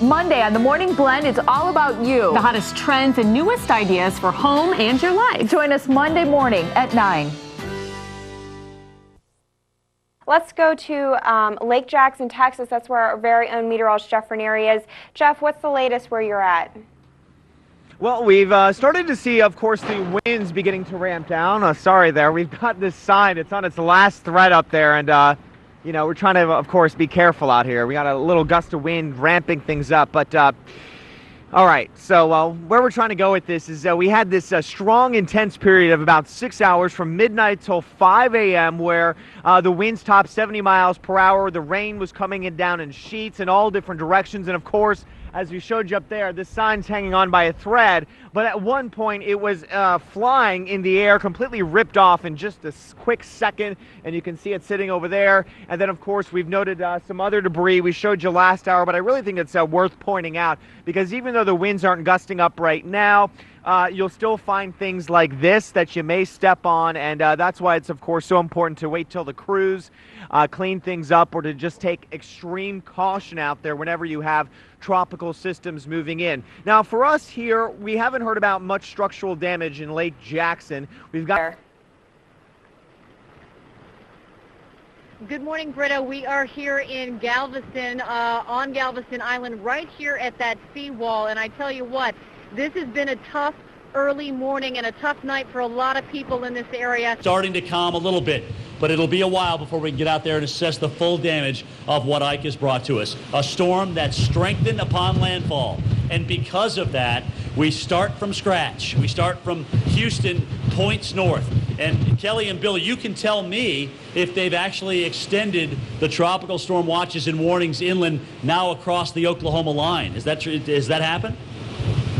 Monday on the Morning Blend, it's all about you. The hottest trends and newest ideas for home and your life. Join us Monday morning at 9. Let's go to Lake Jackson, Texas. That's where our very own meteorologist Jeff Ranieri is. Jeff, what's the latest where you're at? Well, we've started to see, of course, the winds beginning to ramp down. Sorry there. We've got this sign. It's on its last thread up there, and, you know, we're trying to, of course, be careful out here. We got a little gust of wind ramping things up, but all right, so where we're trying to go with this is we had this strong, intense period of about 6 hours from midnight till 5 a.m. where the winds topped 70 miles per hour. The rain was coming in down in sheets in all different directions. And, of course, as we showed you up there, the sign's hanging on by a thread. But at one point, it was flying in the air, completely ripped off in just a quick second. And you can see it sitting over there. And then, of course, we've noted some other debris we showed you last hour. But I really think it's worth pointing out because even though the winds aren't gusting up right now, you'll still find things like this that you may step on, and that's why it's, of course, so important to wait till the crews clean things up or to just take extreme caution out there whenever you have tropical systems moving in. Now, for us here, we haven't heard about much structural damage in Lake Jackson. We've got... Good morning, Britta. We are here in Galveston, on Galveston Island, right here at that seawall, and I tell you what, this has been a tough early morning and a tough night for a lot of people in this area. Starting to calm a little bit, but it'll be a while before we can get out there and assess the full damage of what Ike has brought to us. A storm that strengthened upon landfall. And because of that, we start from scratch. We start from Houston, points north. And Kelly and Bill, you can tell me if they've actually extended the tropical storm watches and warnings inland now across the Oklahoma line. Is that true? Has that happened?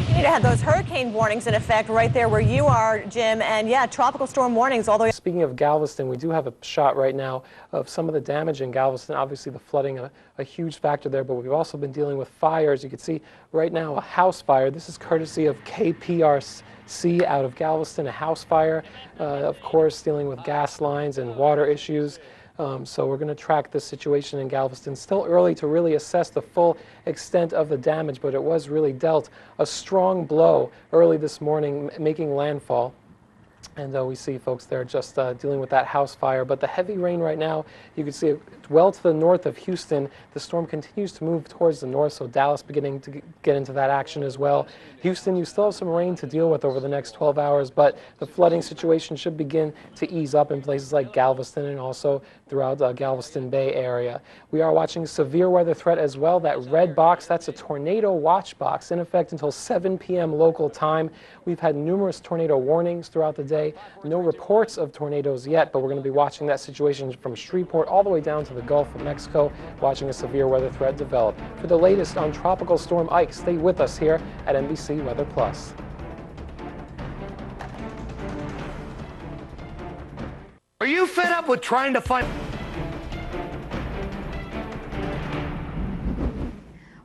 You had those hurricane warnings in effect right there where you are, Jim, and yeah, tropical storm warnings all the way. Speaking of Galveston, we do have a shot right now of some of the damage in Galveston. Obviously, the flooding, a huge factor there, but we've also been dealing with fires. You can see right now a house fire. This is courtesy of KPRC out of Galveston, a house fire, of course, dealing with gas lines and water issues. So we're going to track this situation in Galveston. Still early to really assess the full extent of the damage, but it was really dealt a strong blow early this morning, making landfall. And we see folks there just dealing with that house fire. But the heavy rain right now, you can see it well to the north of Houston. The storm continues to move towards the north, so Dallas beginning to get into that action as well. Houston, you still have some rain to deal with over the next 12 hours, but the flooding situation should begin to ease up in places like Galveston and also throughout the Galveston Bay area. We are watching severe weather threat as well. That red box, that's a tornado watch box in effect until 7 p.m. local time. We've had numerous tornado warnings throughout the day. No reports of tornadoes yet, but we're going to be watching that situation from Shreveport all the way down to the Gulf of Mexico, watching a severe weather threat develop. For the latest on Tropical Storm Ike, stay with us here at NBC Weather Plus. Are you fed up with trying to find...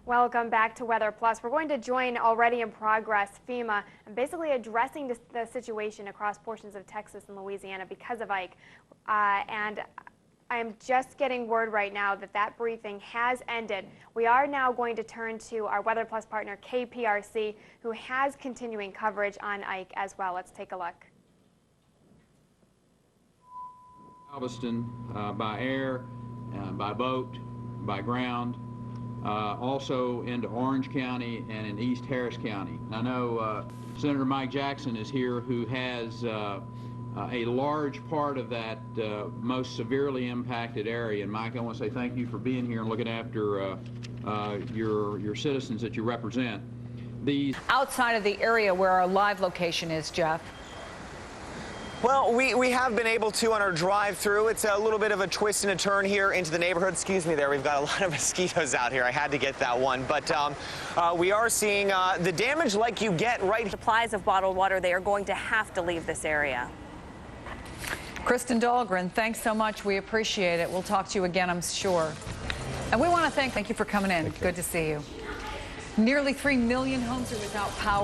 Welcome back to Weather Plus. We're going to join already in progress FEMA and basically addressing the situation across portions of Texas and Louisiana because of Ike. And I am just getting word right now that that briefing has ended. We are now going to turn to our Weather Plus partner KPRC, who has continuing coverage on Ike as well. Let's take a look. Galveston by air, by boat, by ground. Also into Orange County and in East Harris County. I know Senator Mike Jackson is here, who has a large part of that most severely impacted area. And Mike, I want to say thank you for being here and looking after your citizens that you represent. These outside of the area where our live location is, Jeff. Well, we have been able to on our drive through. It's a little bit of a twist and a turn here into the neighborhood. Excuse me there. We've got a lot of mosquitoes out here. I had to get that one. But we are seeing the damage like you get right. Supplies of bottled water, they are going to have to leave this area. Kristen Dahlgren, thanks so much. We appreciate it. We'll talk to you again, I'm sure. And we want to thank you for coming in. Good to see you. Nearly 3 million homes are without power.